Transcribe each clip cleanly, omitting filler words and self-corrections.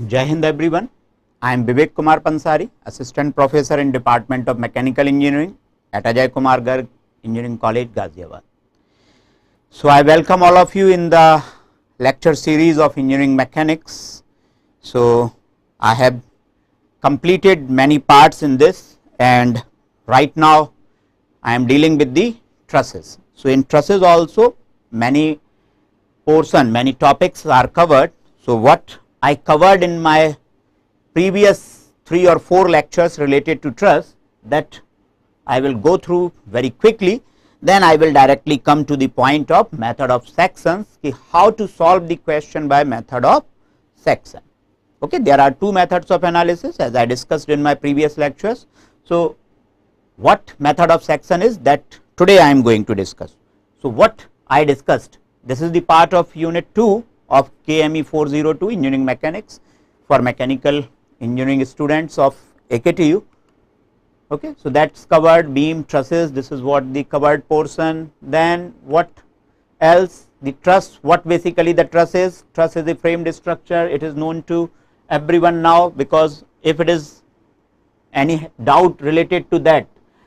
Jai Hind everyone. I am Vivek Kumar Pansari, Assistant Professor in Department of Mechanical Engineering at Ajay Kumar Garg Engineering College, Ghaziabad. So I welcome all of you in the lecture series of Engineering Mechanics. So I have completed many parts in this, and right now I am dealing with the trusses. So in trusses also many topics are covered. So what I covered in my previous 3 or 4 lectures related to truss, that I will go through very quickly, then I will directly come to the point of method of sections, how to solve the question by method of section. Okay, there are 2 methods of analysis as I discussed in my previous lectures. So what method of section is, that today I am going to discuss. So what I discussed, this is the part of unit 2 of KME 402 Engineering Mechanics for mechanical engineering students of AKTU. Okay, so that's covered beam, trusses, this is what the covered portion. Then what else? The truss, what basically the truss is. Truss is a framed structure, it is known to everyone now, because if it is any doubt related to that,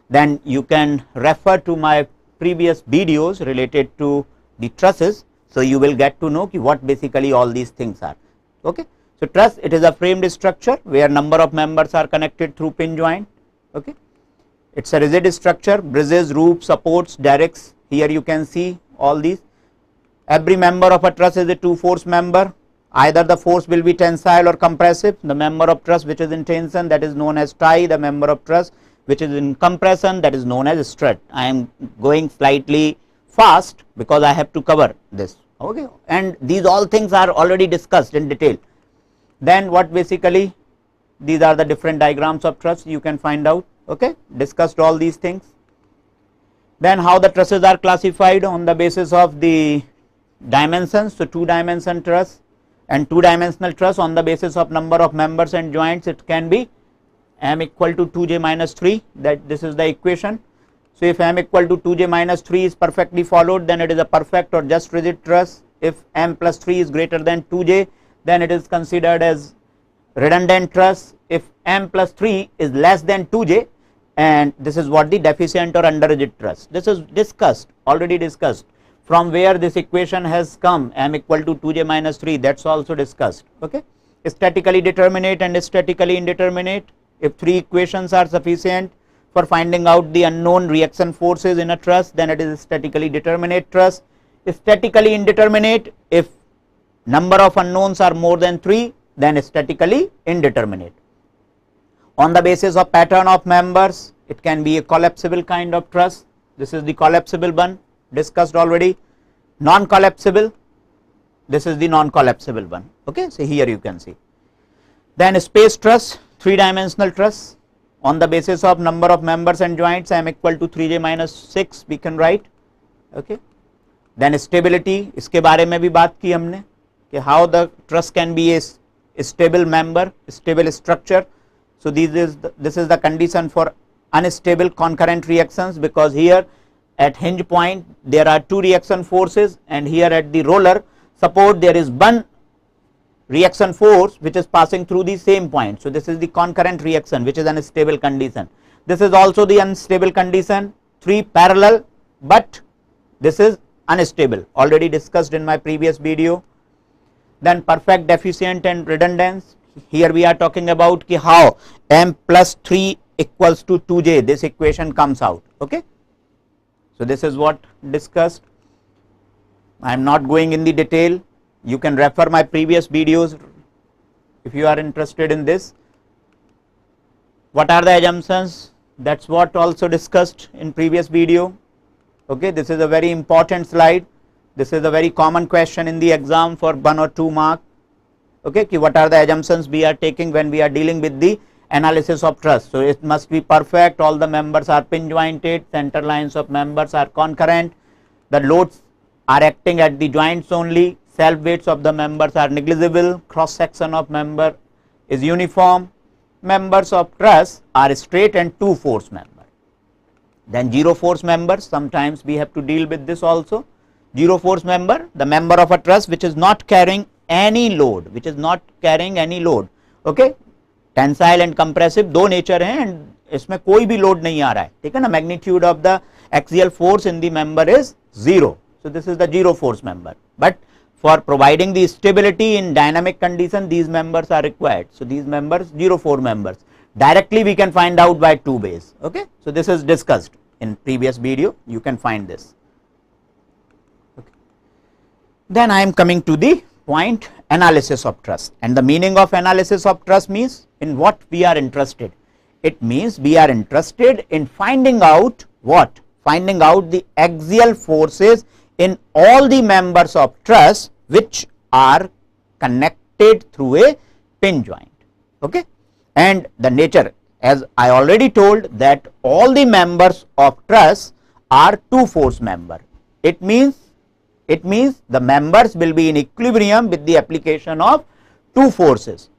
then you can refer to my previous videos related to the trusses. So you will get to know what basically all these things are. Okay, so truss, it is a framed structure where number of members are connected through pin joint. Okay, it's a rigid structure, bridges, roofs, supports, derricks. Here you can see all these. Every member of a truss is a 2-force member. Either the force will be tensile or compressive. The member of truss which is in tension, that is known as tie. The member of truss which is in compression, that is known as strut. I am going slightly fast because I have to cover this. Okay, and these all things are already discussed in detail. Then what basically, these are the different diagrams of truss you can find out. Okay, discussed all these things. Then how the trusses are classified on the basis of the dimensions. So 2-dimension truss and 2-dimensional truss on the basis of number of members and joints, it can be m equal to 2j minus 3, that this is the equation. So if m equal to 2j minus 3 is perfectly followed, then it is a perfect or just rigid truss. If m plus 3 is greater than 2j, then it is considered as redundant truss. If m plus 3 is less than 2j, and this is what the deficient or under rigid truss. This is discussed, already discussed. From where this equation has come, m equal to 2j minus 3, that's also discussed. Okay, statically determinate and statically indeterminate. If 3 equations are sufficient for finding out the unknown reaction forces in a truss, then it is a statically determinate truss. Statically indeterminate, if number of unknowns are more than 3, then statically indeterminate. On the basis of pattern of members, it can be a collapsible kind of truss. This is the collapsible one, discussed already. Non-collapsible, this is the non-collapsible one. Okay, so here you can see. Then space truss, 3-dimensional truss. On the basis of number of members and joints, m equal to 3j minus 6 we can write. Okay, then stability, इसके बारे में भी बात की हमने कि how the truss can be a stable member, stable structure. So this is the condition for unstable concurrent reactions, because here at hinge point there are 2 reaction forces, and here at the roller support there is 1 reaction force which is passing through the same point. So this is the concurrent reaction, which is an unstable condition. This is also the unstable condition, 3 parallel, but this is unstable, already discussed in my previous video. Then perfect, deficient and redundance. Here we are talking about how m plus 3 equals to 2j, this equation comes out. Okay, so this is what discussed. I am not going in the detail. You can refer my previous videos if you are interested in this. What are the assumptions? That's what also discussed in previous video. Okay, this is a very important slide. This is a very common question in the exam for 1 or 2 mark. Okay, what are the assumptions we are taking when we are dealing with the analysis of truss? So it must be perfect, all the members are pin jointed, center lines of members are concurrent, the loads are acting at the joints only, self weights of the members are negligible, cross section of member is uniform, members of truss are straight and 2-force member. Then 0-force members, sometimes we have to deal with this also. 0-force member, the member of a truss which is not carrying any load, which is not carrying any load. Okay, tensile and compressive दो nature हैं and इसमें कोई भी load नहीं आ रहा है, ठीक है ना. Magnitude of the axial force in the member is 0, so this is the zero force member, but for providing the stability in dynamic condition these members are required. So these members, zero force members, directly we can find out by two ways. Okay, so this is discussed in previous video, you can find this. Okay. Then I am coming to the point, analysis of truss, and the meaning of analysis of truss means in what we are interested. It means we are interested in finding out what? Finding out the axial forces in all the members of truss which are connected through a pin joint. Okay, and the nature, as I already told, that all the members of truss are two force member. It means the members will be in equilibrium with the application of two forces.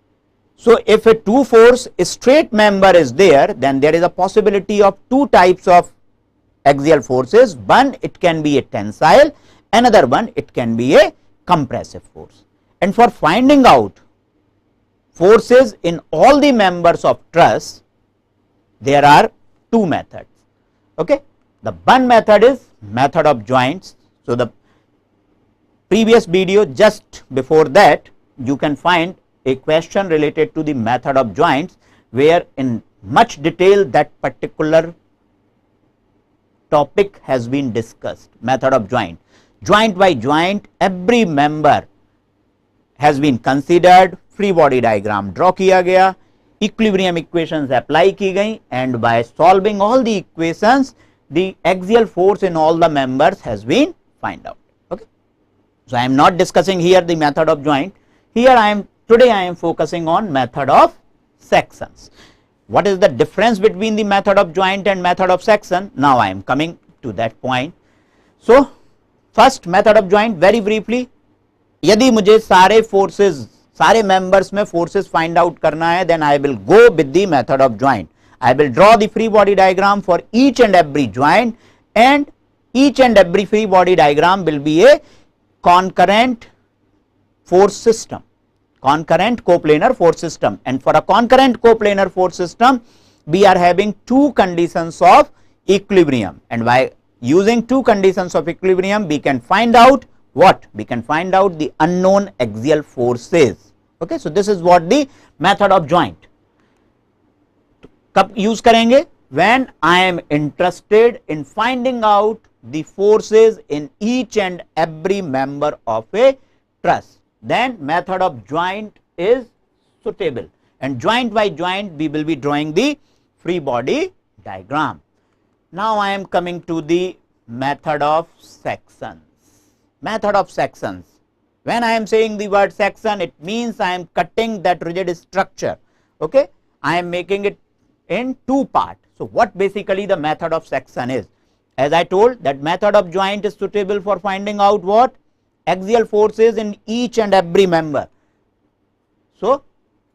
So if a two force straight member is there, then there is a possibility of two types of axial forces. One, it can be a tensile, another one, it can be a compressive force. And for finding out forces in all the members of truss, there are two methods. Okay, the one method is method of joints. So the previous video, just before that, you can find a question related to the method of joints, where in much detail that particular topic has been discussed. Method of joint, joint by joint every member has been considered, free body diagram draw किया गया, equilibrium equations apply की गई, and by solving all the equations the axial force in all the members has been find out. Okay, so I am not discussing here the method of joint. Here today I am focusing on method of sections. What is the difference between the method of joint and method of section? Now I am coming to that point. So first, method of joint, very briefly, यदि मुझे सारे forces, सारे members में forces find out करना है, then I will go with the method of joint. I will draw the free body diagram for each and every joint, and each and every free body diagram will be a concurrent force system, concurrent coplanar force system. And for a concurrent coplanar force system, we are having two conditions of equilibrium, and by using two conditions of equilibrium we can find out what? We can find out the unknown axial forces. Okay, so this is what the method of joint. कब use करेंगे? When I am interested in finding out the forces in each and every member of a truss, then method of joint is suitable, and joint by joint we will be drawing the free body diagram. Now I am coming to the method of sections. Method of sections, when I am saying the word section, it means I am cutting that rigid structure. Okay, I am making it in two parts. So what basically the method of section is? As I told, that method of joint is suitable for finding out what? Axial forces in each and every member. So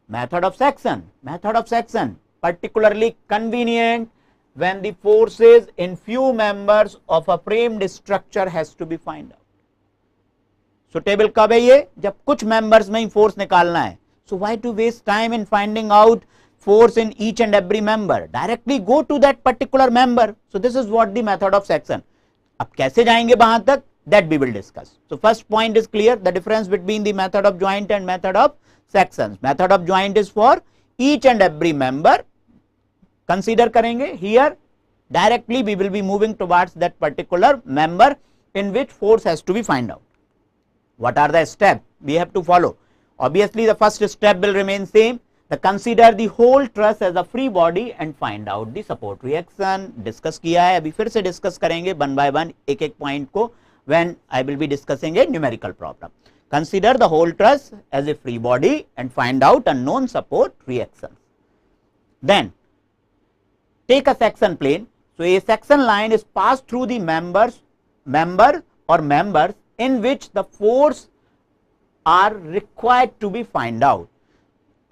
method of section particularly convenient when the forces in few members of a framed structure has to be find out. Suitable कब है ये? जब कुछ members में ही force निकालना है. So why to waste time in finding out force in each and every member? Directly go to that particular member. So this is what the method of section. अब कैसे जाएंगे वहां तक? That we will discuss. So first point is clear, the difference between the method of joint and method of sections. Method of joint is for each and every member. Consider करेंगे here, directly we will be moving towards that particular member in which force has to be find out. What are the steps we have to follow? Obviously the first step will remain same. Consider the whole truss as a free body and find out the support reaction. Discuss किया है, अभी फिर से discuss करेंगे one by one एक एक point को, when I will be discussing a numerical problem. Consider the whole truss as a free body and find out unknown support reactions. Then take a section plane. So a section line is passed through the members in which the force are required to be find out.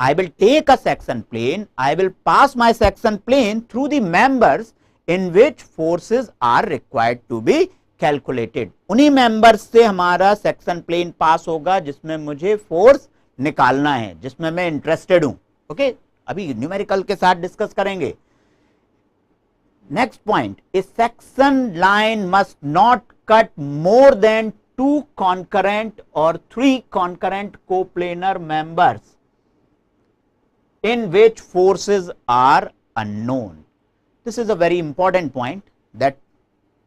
I will take a section plane, I will pass my section plane through the members in which forces are required to be calculated, उन्हीं members से हमारा section plane पास होगा जिसमें मुझे force निकालना है, जिसमें मैं इंटरेस्टेड हूं. ओके, अभी न्यूमेरिकल के साथ डिस्कस करेंगे. Next point, A section line must not cut more then 2 concurrent or 3 concurrent coplanar members in which forces are unknown. This is a very important point that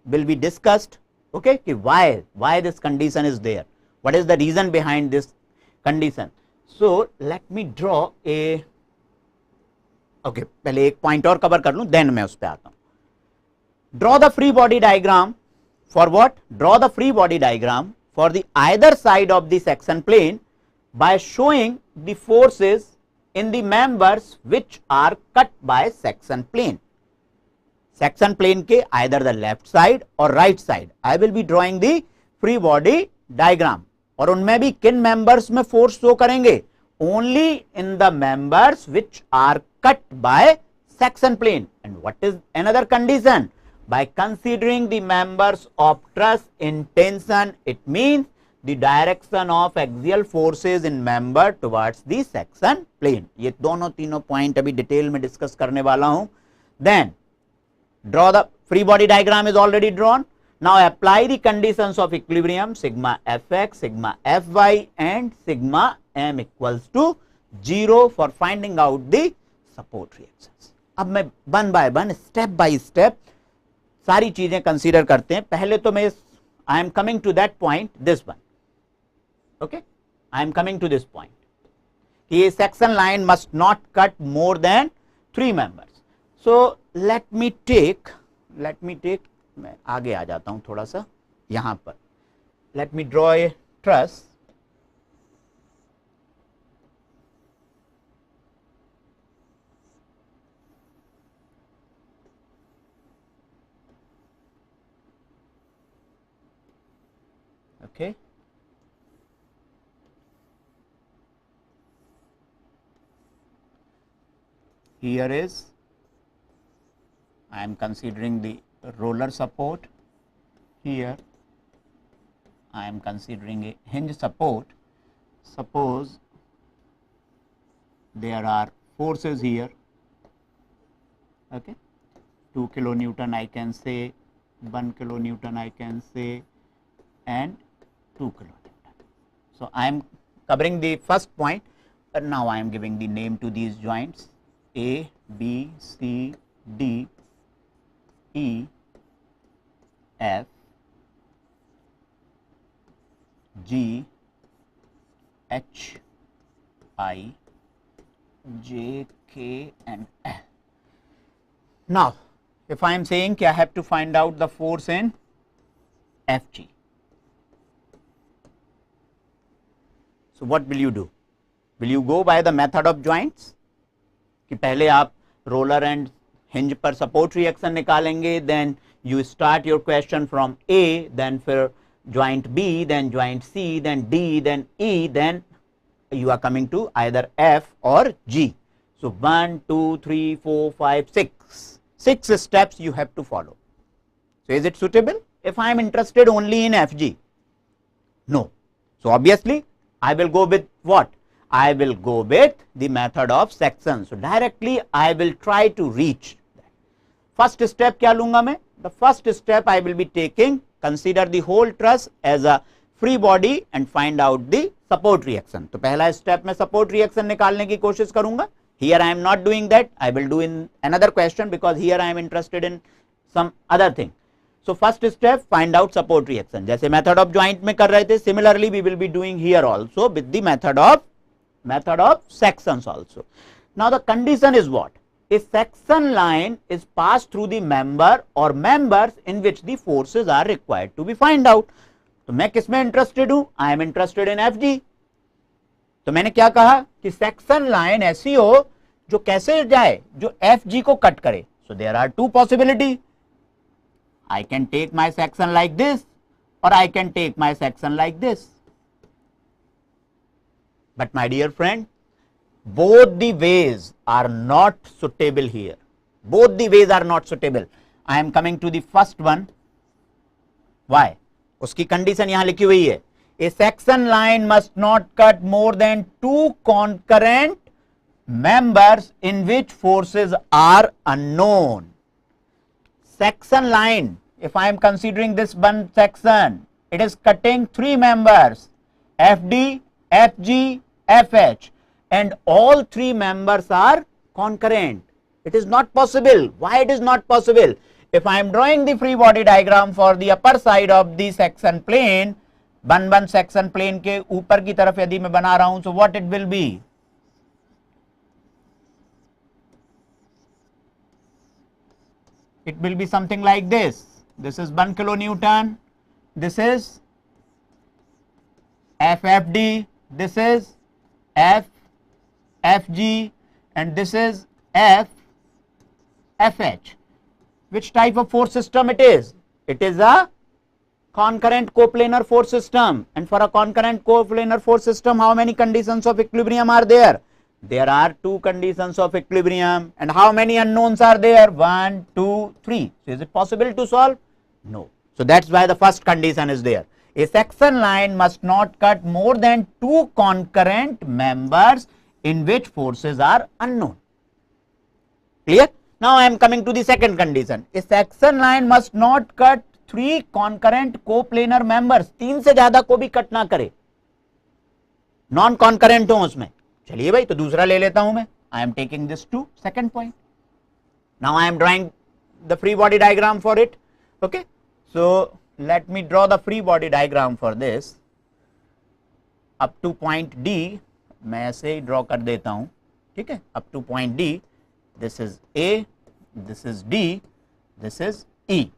will be discussed. Okay, why this condition is there, what is the reason behind this condition. So let me draw a, okay, पहले एक point और cover कर लूं, then मैं उस पे आता हूं. Draw the free body diagram for what? Draw the free body diagram for the either side of the section plane by showing the forces in the members which are cut by section plane. Section plane के either the left side or right side. I will be drawing the free body diagram. और उनमें भी किन members में force show करेंगे? Only in the members which are cut by section plane. And what is another condition? By considering the members of truss in tension, it means the direction of axial forces in member towards the section plane. ये दोनों तीनों point अभी detail में discuss करने वाला हूं. Then draw the free body diagram is already drawn. Now apply the conditions of equilibrium sigma fx, sigma fy and sigma m equals to 0 for finding out the support reactions. अब मैं one by one, step by step सारी चीजें consider करते हैं. पहले तो मैं I am coming to that point, this one. Okay, I am coming to this point कि ये section line must not cut more than 3 members. So let me take, मैं आगे आ जाता हूं थोड़ा सा यहां पर. Let me draw a truss. Okay, here is, I am considering the roller support. Here I am considering a hinge support. Suppose there are forces here. Okay, 2 kilonewton I can say, 1 kilonewton I can say, and 2 kilonewton. So I am covering the first point, and now I am giving the name to these joints: A, B, C, D, E, F, G, H, I, J, K and L. Now if I am saying I have to find out the force in FG, so what will you do? Will you go by the method of joints कि पहले आप roller and hinge पर support reaction निकालेंगे, then you start your question from A, then फिर joint B, then joint C, then D, then E, then you are coming to either F or G. So 1, 2, 3, 4, 5, 6. 6 steps you have to follow. So is it suitable? If I am interested only in FG, no. So obviously I will go with what? I will go with the method of section. So directly I will try to reach that. First step क्या लूंगा मैं? The first step I will be taking, consider the whole truss as a free body and find out the support reaction. तो पहला step में support reaction निकालने की कोशिश करूंगा. Here I am not doing that. I will do in another question because here I am interested in some other thing. So first step, find out support reaction. जैसे method of joint में कर रहे थे, similarly we will be doing here also with the method of sections also. Now the condition is what? A section line is passed through the member or members in which the forces are required to be find out. तो मैं किसमें interested हूं? I am interested in FG. तो मैंने क्या कहा कि section line ऐसी हो जो कैसे जाए, जो FG को कट करे. So there are two possibilities. I can take my section like this or I can take my section like this. But my dear friend, both the ways are not suitable here. Both the ways are not suitable. I am coming to the first one. Why? उसकी condition यहां लिखी हुई है, a section line must not cut more than two concurrent members in which forces are unknown. Section line, if I am considering this one section, it is cutting three members, FD, FG, FH, and all three members are concurrent. It is not possible. Why it is not possible? If I am drawing the free body diagram for the upper side of the section plane, one section plane के ऊपर की तरफ यदि मैं बना रहा हूं, so what it will be? It will be something like this. This is 1 kilonewton. This is FFD. This is FFG, and this is FFH. Which type of force system it is? It is a concurrent coplanar force system. And for a concurrent coplanar force system, how many conditions of equilibrium are there? There are two conditions of equilibrium. And how many unknowns are there? 1, 2, 3. So is it possible to solve? No. So that's why the first condition is there. A section line must not cut more than two concurrent members in which forces are unknown. Clear? Now I am coming to the second condition. A section line must not cut three concurrent coplanar members. तीन से ज्यादा को भी cut ना करे, non concurrent हो उसमें. चलिए भाई, तो दूसरा ले लेता हूं मैं. I am taking this to second point. Now I am drawing the free body diagram for it. Okay, so let me draw the free body diagram for this. Up to point D मैं ऐसे ही draw कर देता हूं. ठीक है, up to point D, this is A, this is D, this is E.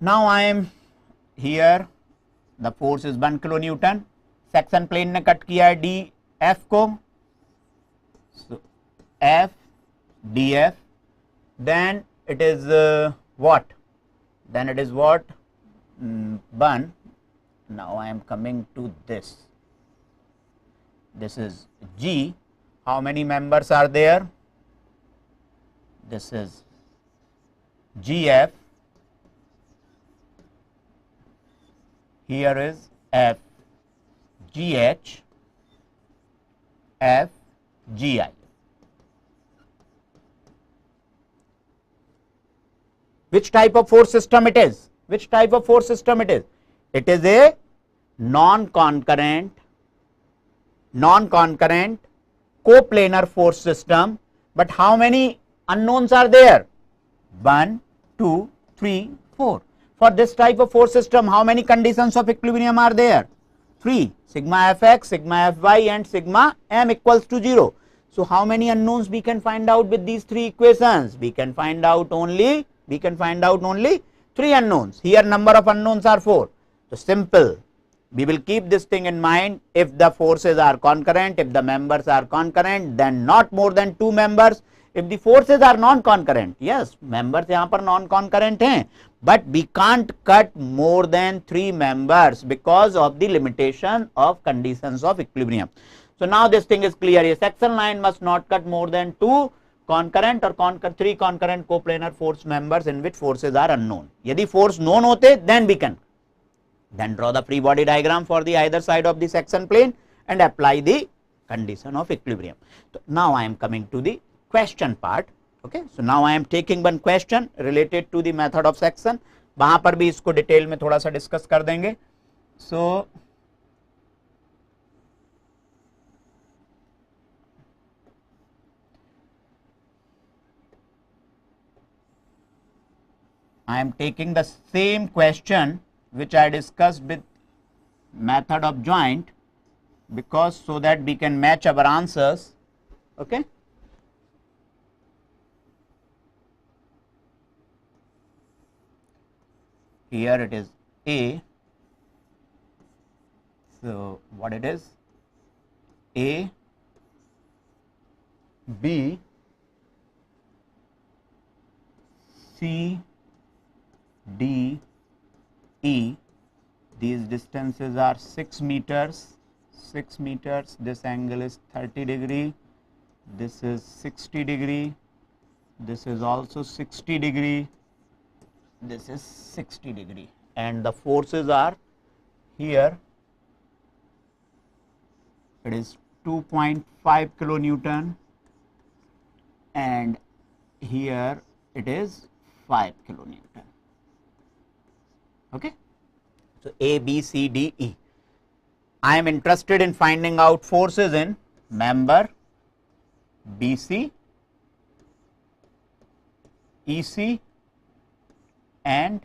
Now I am here, the force is 1 kilonewton. Section plane ने cut किया है डी एफ को, so F df, then it is what? Then it is what? 1. Now I am coming to this. This is G. How many members are there? This is GF. Here is FGH, FGI. Which type of force system it is? Which type of force system it is? It is a non-concurrent coplanar force system. But how many unknowns are there? 1, 2, 3, 4. For this type of force system, how many conditions of equilibrium are there? 3. Sigma fx, sigma fy, and sigma m equals to 0. So how many unknowns we can find out with these three equations? We can find out only 3 unknowns. Here number of unknowns are 4. So simple. We will keep this thing in mind. If the forces are concurrent, if the members are concurrent, then not more than 2 members. If the forces are non-concurrent, yes, members यहाँ पर non-concurrent हैं, but we can't cut more than 3 members because of the limitation of conditions of equilibrium. So now this thing is clear. A section line must not cut more than 2 concurrent or 3 concurrent coplanar force members in which forces are unknown. यदि force known होते, then we can then draw the free body diagram for the either side of the section plane and apply the condition of equilibrium. So now I am coming to the question part. Okay, so now I am taking one question related to the method of section. वहां पर भी इसको detail में थोड़ा सा discuss कर देंगे. So I am taking the same question which I discussed with method of joint, because so that we can match our answers. Okay. Here it is A. So what it is? A, B, C, D, E. These distances are 6 meters. 6 meters. This angle is 30 degree. This is 60 degree. This is also 60 degree. This is 60 degree. and the forces are here, it is 2.5 kilonewton, and here it is 5 kilonewton. Okay. So A, B, C, D, E. I am interested in finding out forces in member BC, EC and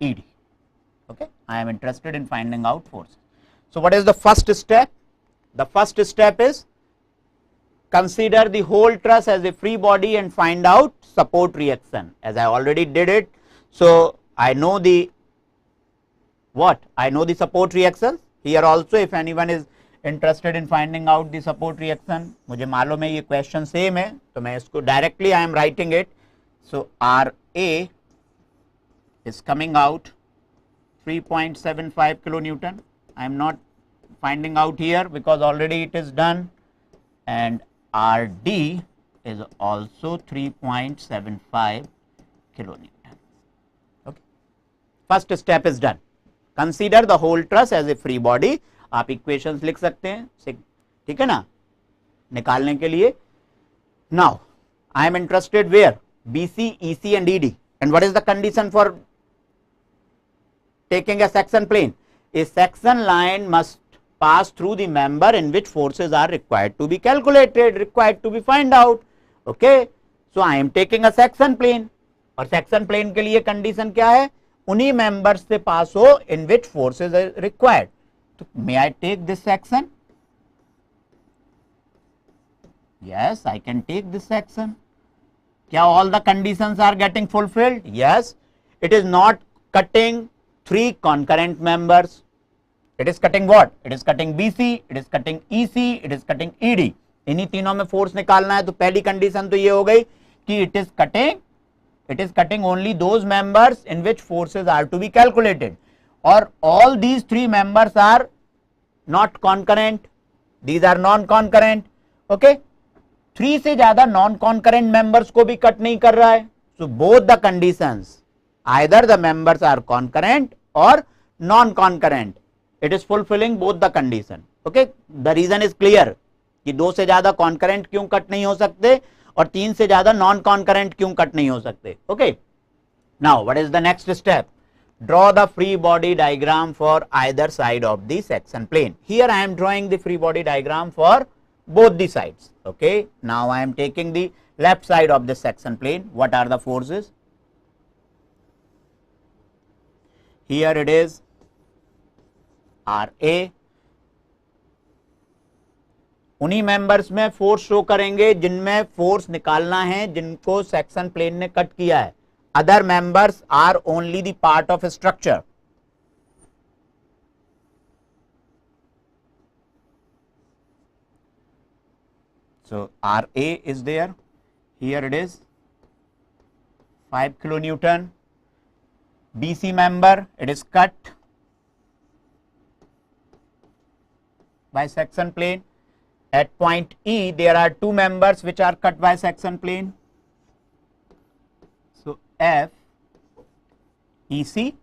ED. Okay. I am interested in finding out forces. So what is the first step? The first step is consider the whole truss as a free body and find out support reaction, as I already did it. So I know the what? I know the support reactions. Here also, if anyone is interested in finding out the support reaction, मुझे मालूम है ये question same है, तो मैं इसको directly I am writing it. So RA is coming out 3.75 kilonewton. I am not finding out here because already it is done, and RD is also 3.75 kilonewton. Okay. First step is done. Consider the whole truss as a free body. आप equations लिख सकते हैं, ठीक है ना, निकालने के लिए. Now I am interested where? BC, EC and ED. And what is the condition for taking a section plane? A section line must pass through the member in which forces are required to be calculated, required to be find out. Okay. So I am taking a section plane, और section plane के लिए condition क्या है? उन्हीं members से pass हो in which forces are required. So may I take this section? Yes, I can take this section. क्या all the conditions are getting fulfilled? Yes. It is not cutting three concurrent members. It is cutting what? It is cutting BC, it is cutting EC, it is cutting ED. इन्हीं तीनों में force निकालना है, तो पहली condition तो ये हो गई कि it is cutting only those members in which forces are to be calculated, or all these three members are not concurrent, these are non-concurrent. Okay. 3 से ज्यादा non-concurrent members को भी cut नहीं कर रहा है. So both the conditions, either the members are concurrent or non-concurrent, it is fulfilling both the condition. Okay. The reason is clear कि 2 से ज्यादा concurrent क्यों cut नहीं हो सकते और 3 से ज्यादा non-concurrent क्यों cut नहीं हो सकते. Okay. Now what is the next step? Draw the free body diagram for either side of the section plane. Here I am drawing the free body diagram for both the sides. Okay. Now I am taking the left side of the section plane. What are the forces? Here it is RA. उन्हीं members में force show करेंगे जिनमें force निकालना है, जिनको section plane ने cut किया है. Other members are only the part of structure. So RA is there. Here it is 5 kilonewton. BC member, it is cut by section plane. At point E, there are two members which are cut by section plane. So F, EC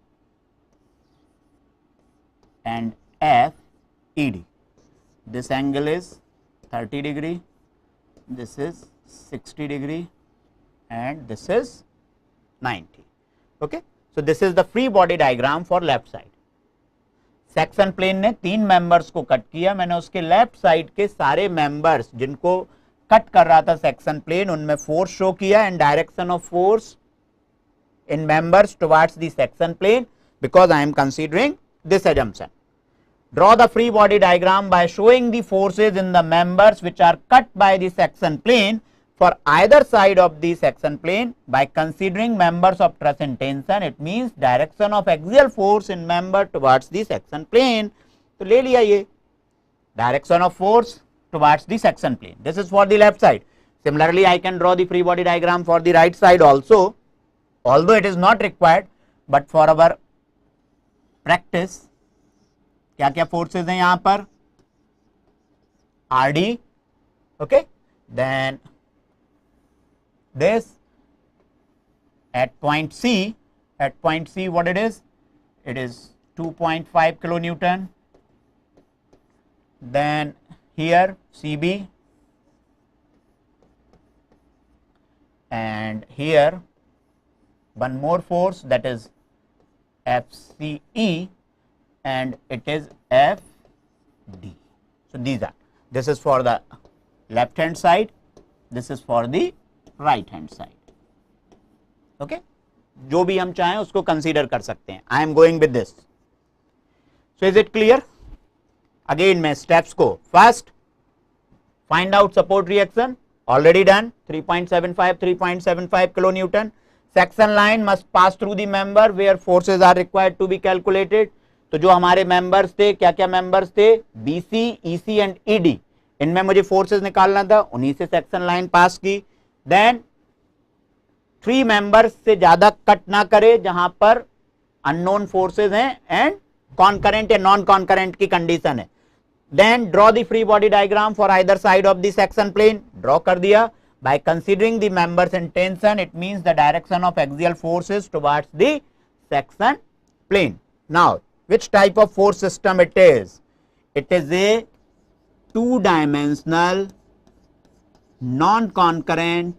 and F, ED. This angle is 30 degree, this is 60 degree and this is 90. Okay. So this is the free body diagram for left side. Section plane ने 3 members को cut किया, मैंने उसके left side के सारे members जिनको cut कर रहा था सेक्शन प्लेन, उनमें फोर्स शो किया and direction of force in members towards the section plane, because I am considering this assumption. Draw the free body diagram by showing the forces in the members which are cut by the section plane for either side of the section plane by considering members of truss in tension. It means direction of axial force in member towards the section plane. तो ले लिया ये direction of force towards the section plane. This is for the left side. Similarly, I can draw the free body diagram for the right side also, although it is not required, but for our practice, क्या क्या forces हैं यहाँ पर? RD, okay, then this at point C what it is? it is 2.5 kilonewton. Then here CB, and here one more force, that is FCE, and it is FD. So these are, this is for the left hand side, this is for the right hand side. Okay, जो भी हम चाहें उसको consider कर सकते हैं. I am going with this. So is it clear? Again मैं steps को, first find out support reaction, already done, 3.75 kilonewton. Section line must pass through the member where forces are required to be calculated. तो जो हमारे members थे, क्या क्या members थे, BC, EC and ED, इनमें मुझे फोर्सेस निकालना था, उन्हीं से सेक्शन लाइन पास की. देन 3 मेंबर्स से ज्यादा कट ना करे जहां पर अननोन फोर्सेस हैं एंड कॉन्करेंट या नॉन कॉन्करेंट की कंडीशन है. Then draw the free body diagram for either side of the section plane. Draw कर दिया. By considering the members in tension, it means the direction of axial forces towards the section plane. Now, which type of force system it is? It is a two-dimensional, non-concurrent,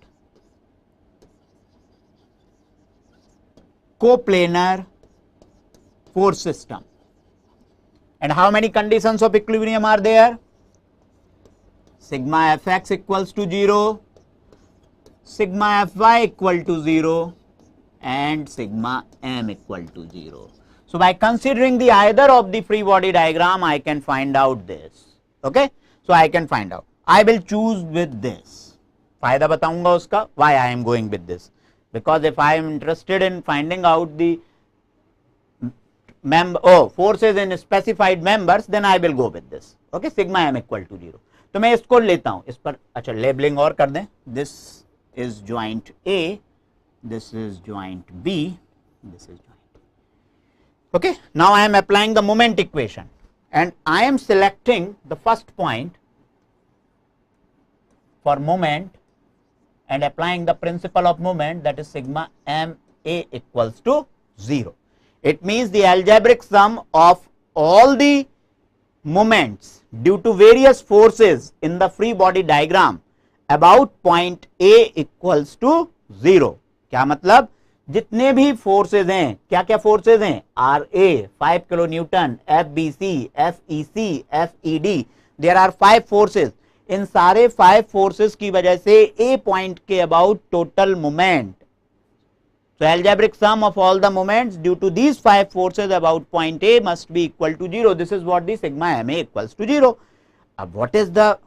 coplanar force system. And how many conditions of equilibrium are there? Sigma Fx equals to 0, sigma Fy equal to 0, and sigma m equal to 0. So by considering the either of the free body diagram, I can find out this. Okay, so I can find out. I will choose with this. फायदा बताऊंगा उसका. Why I am going with this? Because if I am interested in finding out the forces in specified members, then I will go with this. Okay, sigma m equal to 0. तो मैं इसको लेता हूं. इस पर अच्छा लेबलिंग और कर दें. This is joint A, this is joint B, this is joint. Okay, now I am applying the moment equation and I am selecting the first point for moment and applying the principle of moment, that is sigma m A equals to 0. It means the algebraic sum of all the moments due to various forces in the free body diagram about point A equals to 0. क्या मतलब, जितने भी forces हैं, क्या क्या forces हैं, RA 5 kilo newton, FBC, FEC, FED, there are 5 forces. इन सारे 5 फोर्सेज की वजह से A पॉइंट के about total moment. So algebraic sum of all the moments due to these 5 forces about point A must be equal to 0. This is what the sigma ma equals to 0. What is the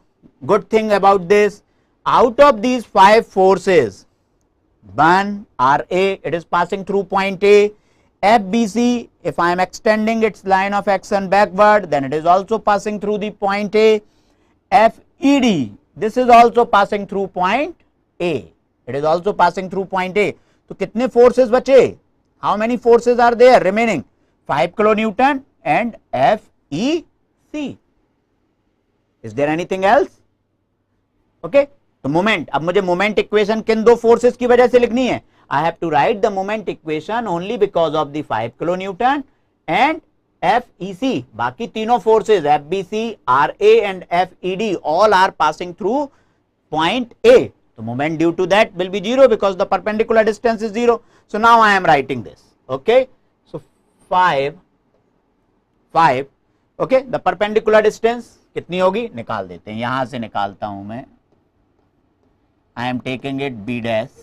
good thing about this? Out of these 5 forces, 1 RA, it is passing through point A. FBC, if I am extending its line of action backward, then it is also passing through the point A. FED, this is also passing through point A. It is also passing through point A. तो कितने forces बचे? How many forces are there remaining? 5 kilo Newton and FEC. Is there anything else? Okay, तो moment, अब मुझे moment equation किन दो forces की वजह से लिखनी है? I have to write the moment equation only because of the 5 kilo Newton and FEC. बाकी तीनों forces FBC, RA and FED all are passing through point A. So moment due to that will be 0 because the perpendicular distance is 0. So now I am writing this. Okay, so 5, okay, the perpendicular distance कितनी होगी निकाल देते हैं. यहां से निकालता हूं मैं. I am taking it B dash.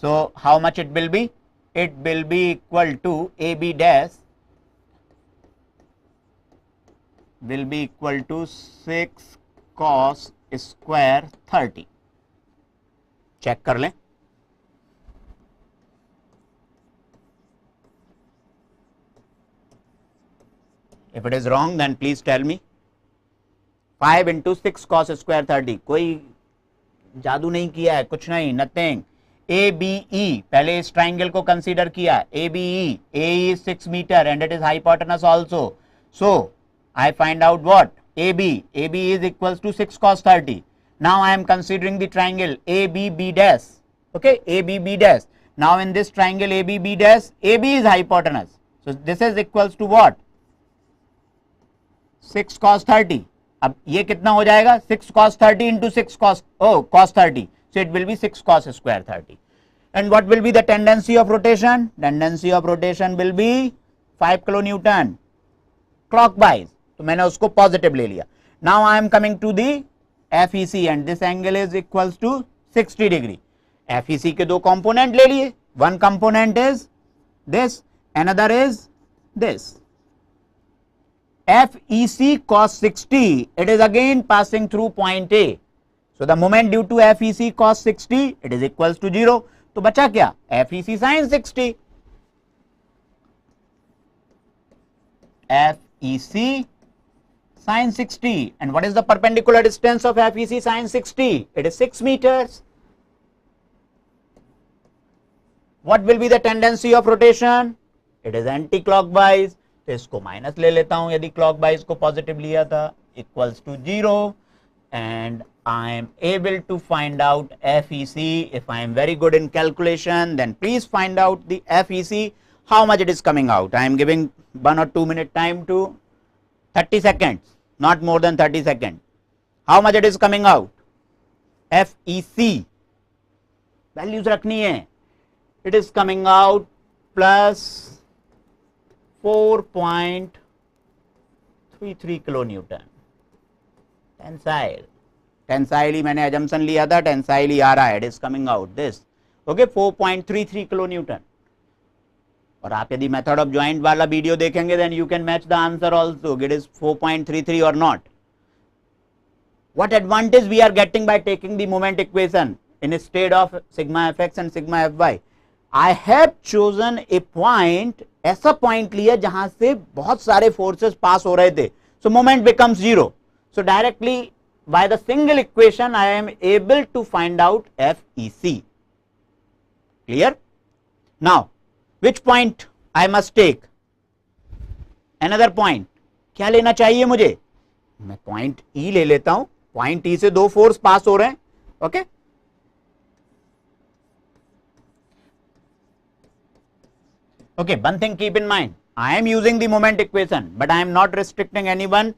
So how much it will be? It will be equal to AB dash will be equal to 6 cos square 30. Check कर लें. If it is wrong, then please tell me. 5 into 6 cos square 30. कोई जादू नहीं किया है, कुछ नहीं, nothing. ABE, पहले इस ट्राइंगल को कंसीडर किया. ABE, AE is 6 meter and it is hypotenuse also. So I find out what? AB is equals to 6 cos 30. Now I am considering the triangle ABB dash. Okay, ABB dash. Now in this triangle ABB dash, AB is hypotenuse. So this is equals to what? 6 cos 30. अब ये कितना हो जाएगा? 6 cos 30 into 6 cos cos 30. So it will be 6 cos square 30. And what will be the tendency of rotation? Tendency of rotation will be 5 kilonewton clockwise. तो मैंने उसको positive ले लिया. Now I am coming to the FEC and this angle is equals to 60 degree. FEC के दो component ले लिए. One component is this, another is this. FEC cos 60, it is again passing through point A. So the moment due to FEC cos 60, it is equals to 0. तो बचा क्या? FEC sin 60. FEC sin 60. And what is the perpendicular distance of FEC sin 60? It is 6 meters. What will be the tendency of rotation? It is anti-clockwise. तो इसको minus ले लेता हूं यदि clockwise को पॉजिटिव लिया था, equals to 0. And I am able to find out FEC. If I am very good in calculation, then please find out the FEC, how much it is coming out. I am giving 1 or 2 minute time to 30 seconds, not more than 30 seconds. How much it is coming out? FEC. Values रखनी है. It is coming out plus 4.33 kilonewton. Tensile ही मैंने assumption लिया था, tensile ही आ रहा है. It is coming out this. Okay, 4.33 kilonewton. और आप यदि मेथड ऑफ ज्वाइंट वाला वीडियो देखेंगे then you can match the answer also. It is 4.33 or not. What advantage we are getting by taking the moment equation instead of sigma fx and sigma fy? I have chosen a point, ऐसा point लिया जहां से बहुत सारे forces पास हो रहे थे. So moment becomes 0. So directly by the single equation I am able to find out FEC. Clear? Now which point I must take? Another point. क्या लेना चाहिए मुझे? मैं पॉइंट E ले लेता हूं. पॉइंट E से दो फोर्स पास हो रहे हैं. Okay Okay, one thing keep in mind, I am using the moment equation, but I am not restricting anyone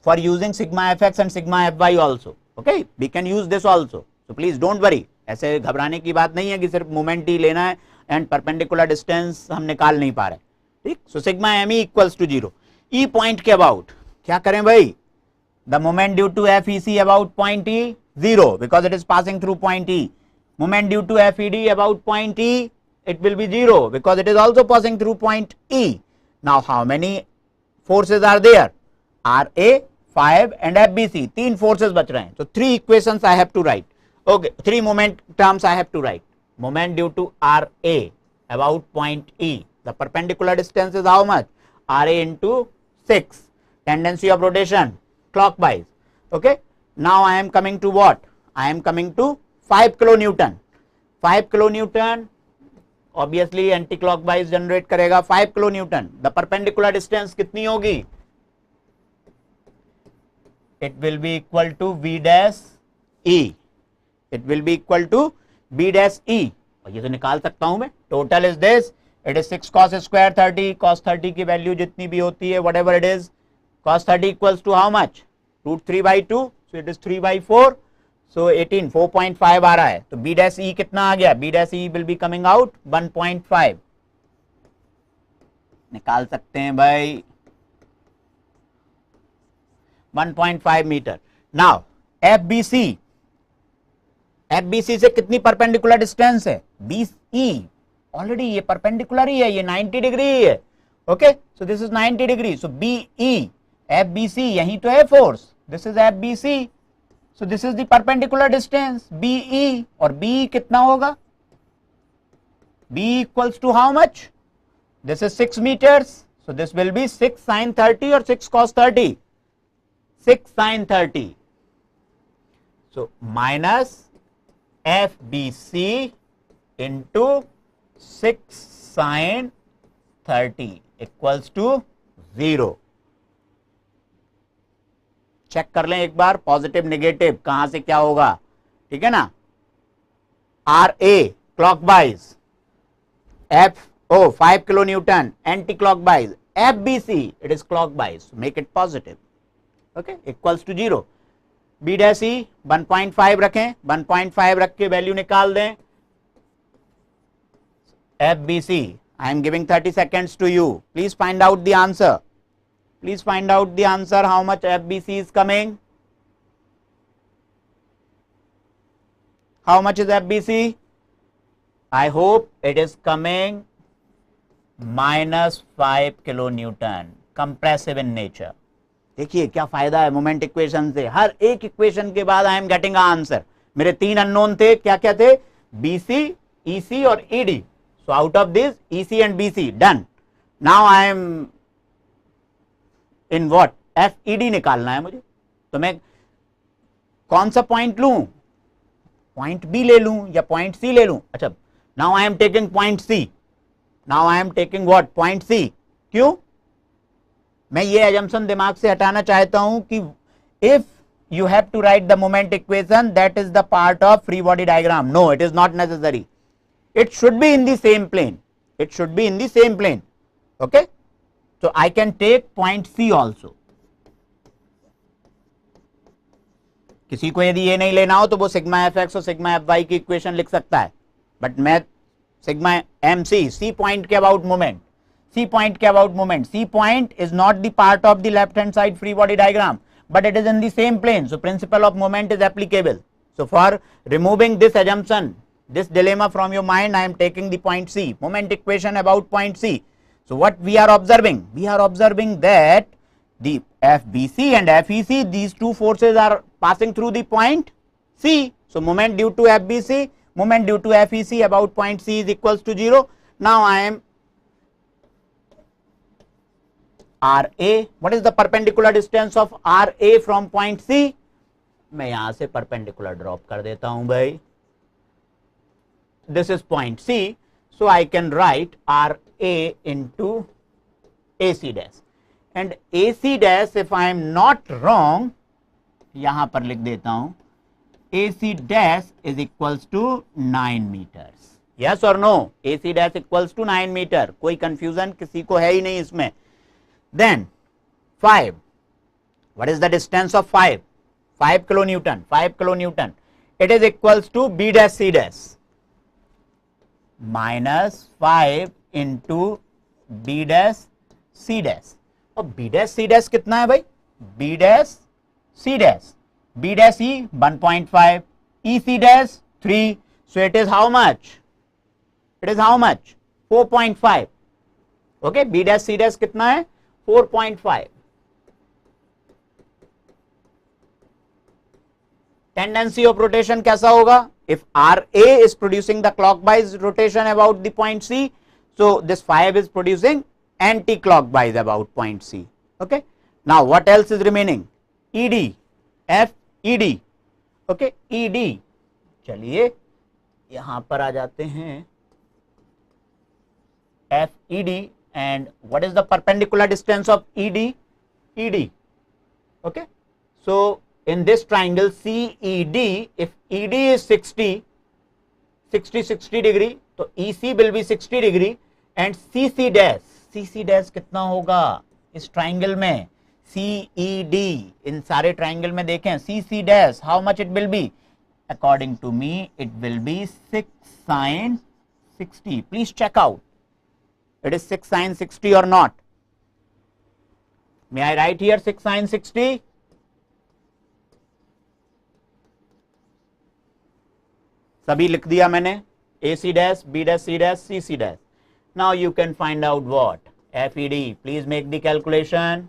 for using sigma fx and sigma fy also. Okay, we can use this also. So please don't worry. ऐसे घबराने की बात नहीं है कि सिर्फ moment ही लेना है एंड परपेंडिकुलर डिस्टेंस हम निकाल नहीं पा रहे. ठीक. So sigma M E equals to 0. E point के अबाउट क्या करें भाई? The moment due to F E C about point E 0 because it is passing through point E. Moment due to F E D about point E, it will be 0 because it is also passing through point E. Now how many forces are there? RA, 5 and FBC. 3 forces बच रहे हैं. So 3 equations I have to write. Okay, 3 moment terms I have to write. Moment due to RA about point E. The perpendicular distance is how much? RA into 6. Tendency of rotation clockwise. Okay. Now I am coming to what? I am coming to 5 kilonewton. 5 kilonewton obviously anti clockwise generate करेगा. 5 kilonewton. The perpendicular distance कितनी होगी? It will be equal to v dash e. It will be equal to b dash e. और ये तो निकाल सकता हूं मैं. Total is this. It is 6 cos square 30. cos 30 की वैल्यू जितनी भी होती है whatever it is, cos 30 equals to how much? √3/2. So it is 3/4. So 18, 4.5 आ रहा है. तो B dash E कितना आ गया? B dash E will be coming out 1.5. निकाल सकते हैं भाई 1.5 मीटर. Now FBC, FBC से कितनी परपेंडिकुलर डिस्टेंस है? BE. ऑलरेडी ये परपेंडिकुलर ही है, ये 90 डिग्री ही है. Okay, so this is 90 degree. So BE, FBC यही तो है force. This is FBC. So this is the perpendicular distance BE. और BE कितना होगा? BE equals to how much? This is 6 meters. So this will be 6 sin 30 or 6 cos 30? 6 sin 30. So minus FBC into 6 sin 30 equals to 0. Check कर लें एक बार positive negative कहां से क्या होगा. ठीक है ना. R A clockwise, F Oh, 5 kilonewton anti-clockwise. FBC, it is clockwise. So make it positive. Okay, equals to 0. B dash E 1.5 रखें, 1.5 रख के वैल्यू निकाल दें. FBC, I am giving 30 seconds to you. Please find out the answer. Please find out the answer. How much FBC is coming? How much is FBC? I hope it is coming -5 kilonewton. Compressive in nature. देखिए क्या फायदा है moment equation से. हर एक equation के बाद I am getting answer. मेरे 3 unknown थे, क्या क्या थे? BC, EC और ED. So out of this EC and BC done. Now I am in what? FED निकालना है मुझे. तो मैं कौन सा पॉइंट लूं? पॉइंट B ले लूं या पॉइंट C ले लूं? अच्छा, now I am taking point C. Now I am taking what? Point C. क्यों? मैं ये assumption दिमाग से हटाना चाहता हूं कि if you have to write the moment equation, that is the part of free body diagram. No, it is not necessary. It should be in the same plane. It should be in the same plane. Okay? So I can take point C also. किसी को यदि ये नहीं लेना हो तो वो sigma fx और सिग्मा fy की इक्वेशन लिख सकता है. बट मैं सिग्मा mc, C पॉइंट के अबाउट मोमेंट, C point के about moment. C point is not the part of the left hand side free body diagram, but it is in the same plane. So principle of moment is applicable. So for removing this assumption, this dilemma from your mind, I am taking the point C, moment equation about point C. So what we are observing? We are observing that the FBC and FEC, these two forces are passing through the point C. So moment due to FBC, moment due to FEC about point C is equals to 0. Now I am RA. What is the perpendicular distance of RA from point C? मैं यहां से perpendicular drop कर देता हूं भाई. This is point C, so I can write RA into AC dash, and AC dash, if I am not wrong, यहां पर लिख देता हूं, AC dash is equals to 9 meters. Yes or no? AC dash equals to 9 meter. कोई confusion किसी को है ही नहीं इसमें. Then 5. What is the distance of 5? 5 kilonewton. 5 kilonewton. It is equals to B dash C dash minus 5 into B dash C dash. और B dash C dash कितना है भाई? B dash C dash. B dash E 1.5. E C dash 3. So it is how much? It is how much? 4.5. Okay. B dash C dash कितना है? 4.5. Tendency of rotation कैसा होगा? If RA is producing the clockwise rotation about the point C, so this 5 is producing anti-clockwise about point C. Okay. Now what else is remaining? ED, FED. Okay, ED. चलिए यहां पर आ जाते हैं. FED. And what is the perpendicular distance of ED? ED. Okay. So in this triangle CED, if ED is 60 degree, so EC will be 60 degree, and CC dash कितना होगा इस triangle में? CED, इन सारे triangle में देखें, CC dash, how much it will be? According to me, it will be 6 sin 60. Please check out. It is 6 sin 60 or not? May I write here 6 sin 60? सभी लिख दिया मैंने. AC dash, B dash, C dash, CC dash. Now you can find out what? FED. Please make the calculation.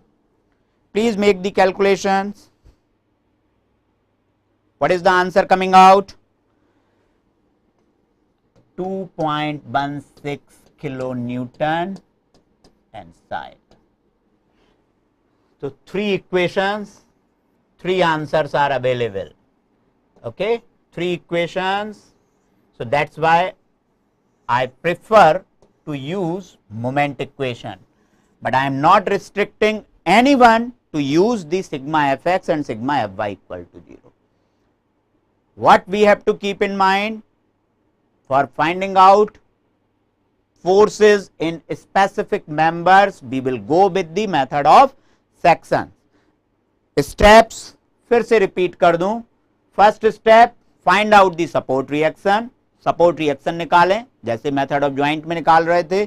Please make the calculations. What is the answer coming out? 2.16 kilonewton tensile. So 3 equations, 3 answers are available. Okay, 3 equations. So that's why I prefer to use moment equation, but I am not restricting anyone to use the sigma fx and sigma fy equal to 0. What we have to keep in mind for finding out forces in specific members, we will go with the method of section. Steps फिर से repeat कर दूं. First step, find out the support reaction. Support reaction निकालें जैसे method of joint में निकाल रहे थे.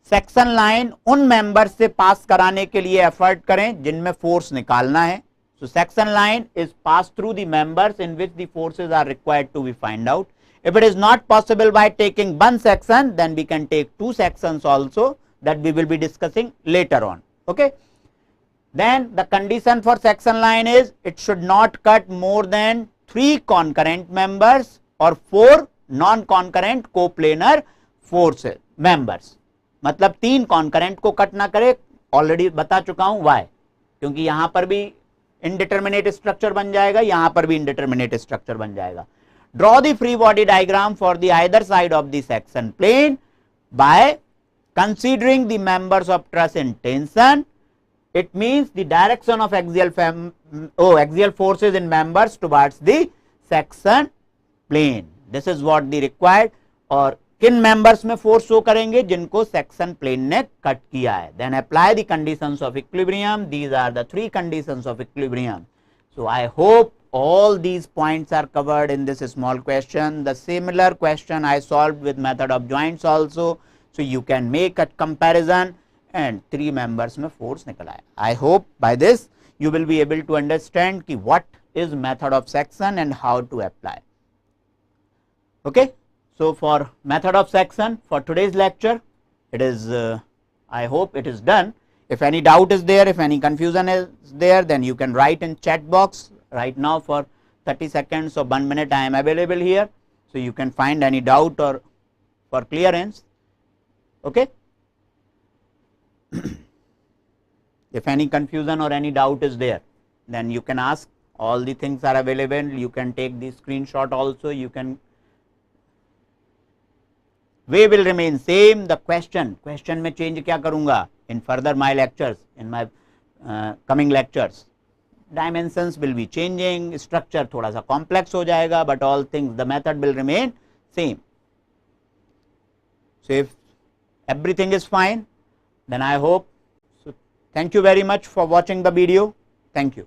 सेक्शन लाइन उन मेंबर्स से पास कराने के लिए एफर्ट करें जिनमें फोर्स निकालना है. So section line is passed through the members in which the forces are required to be find out. If it is not possible by taking one section, then we can take two sections also, that we will be discussing later on. Okay. Then the condition for section line is it should not cut more than 3 concurrent members or 4 non-concurrent coplanar forces members. मतलब 3 concurrent को cut ना करे. Already बता चुका हूं why, क्योंकि यहां पर भी इंडिटरमिनेट स्ट्रक्चर बन जाएगा, यहां पर भी इंडिटरमिनेट स्ट्रक्चर बन जाएगा. Draw the free body diagram for the either side of the section plane by considering the members of truss in tension. It means the direction of axial forces in members towards the section plane. This is what the required. और किन members में force show करेंगे जिनको section plane ने cut किया है. Then apply the conditions of equilibrium. These are the 3 conditions of equilibrium. So I hope all these points are covered in this small question. The similar question I solved with method of joints also. So you can make a comparison. And 3 members में force निकला है. I hope by this you will be able to understand कि what is method of section and how to apply. Okay. So for method of section for today's lecture, it is I hope it is done. If any doubt is there, if any confusion is there, then you can write in chat box right now for 30 seconds or 1 minute. I am available here, so you can find any doubt or for clearance. Okay. If any confusion or any doubt is there, then you can ask. All the things are available. You can take the screenshot also. You can. Way will remain same. The question में change क्या करूँगा in further my lectures, in my coming lectures. Dimensions will be changing. Structure थोड़ा सा complex हो जाएगा, but all things, the method will remain same. So if everything is fine, then I hope. So thank you very much for watching the video. Thank you.